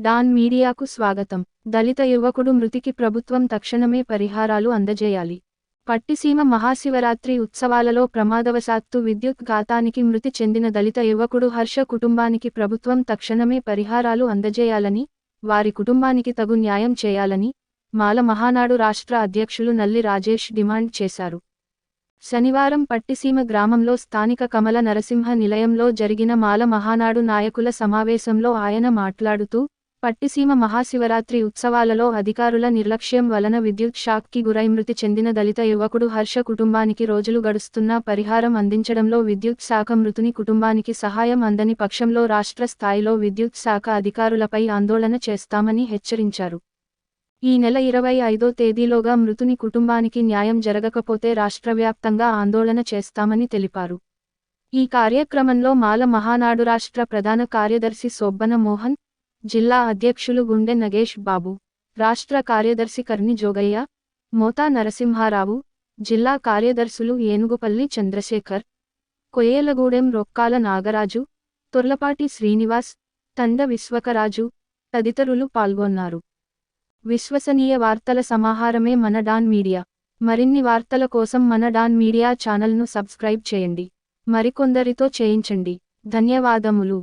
Don మీడియాకు స్వాగతం. దళిత యువకుడు మృతికి ప్రభుత్వం తక్షణమే పరిహారాలు అందజేయాలి. పట్టిసీమ మహాశివరాత్రి ఉత్సవాలలో ప్రమాదవశాత్తు విద్యుత్ ఘాతానికి మృతి చెందిన దళిత యువకుడు హర్ష కుటుంబానికి ప్రభుత్వం తక్షణమే పరిహారాలు అందజేయాలని, వారి కుటుంబానికి తగు న్యాయం చేయాలని మాల మహానాడు రాష్ట్ర అధ్యక్షులు నల్లి రాజేష్ డిమాండ్ చేశారు. శనివారం పట్టిసీమ గ్రామంలో స్థానిక కమల నరసింహ నిలయంలో జరిగిన మాల మహానాడు నాయకుల సమావేశంలో ఆయన మాట్లాడుతూ, పట్టిసీమ మహాశివరాత్రి ఉత్సవాలలో అధికారుల నిర్లక్ష్యం వలన విద్యుత్ షాక్కి గురై మృతి చెందిన దళిత యువకుడు హర్ష కుటుంబానికి రోజులు గడుస్తున్నా పరిహారం అందించడంలో విద్యుత్ శాఖ మృతుని కుటుంబానికి సహాయం అందని పక్షంలో రాష్ట్ర స్థాయిలో విద్యుత్ శాఖ అధికారులపై ఆందోళన చేస్తామని హెచ్చరించారు. ఈ నెల 25వ తేదీలోగా మృతుని కుటుంబానికి న్యాయం జరగకపోతే రాష్ట్రవ్యాప్తంగా ఆందోళన చేస్తామని తెలిపారు. ఈ కార్యక్రమంలో మాల మహానాడు రాష్ట్ర ప్రధాన కార్యదర్శి సోబ్బన మోహన్, జిల్లా అధ్యక్షులు గుండె నగేష్ బాబు, రాష్ట్ర కార్యదర్శి కర్ని జోగయ్య, మోతా నరసింహారావు, జిల్లా కార్యదర్శులు ఏనుగుపల్లి చంద్రశేఖర్, కొయ్యేలగూడెం రొక్కాల నాగరాజు, తొర్లపాటి శ్రీనివాస్, తండ విశ్వకరాజు తదితరులు పాల్గొన్నారు. విశ్వసనీయ వార్తల సమాహారమే మన డాన్ మీడియా. మరిన్ని వార్తల కోసం మన డాన్ మీడియా ఛానల్ను సబ్స్క్రైబ్ చేయండి. మరికొందరితో చేయించండి. ధన్యవాదములు.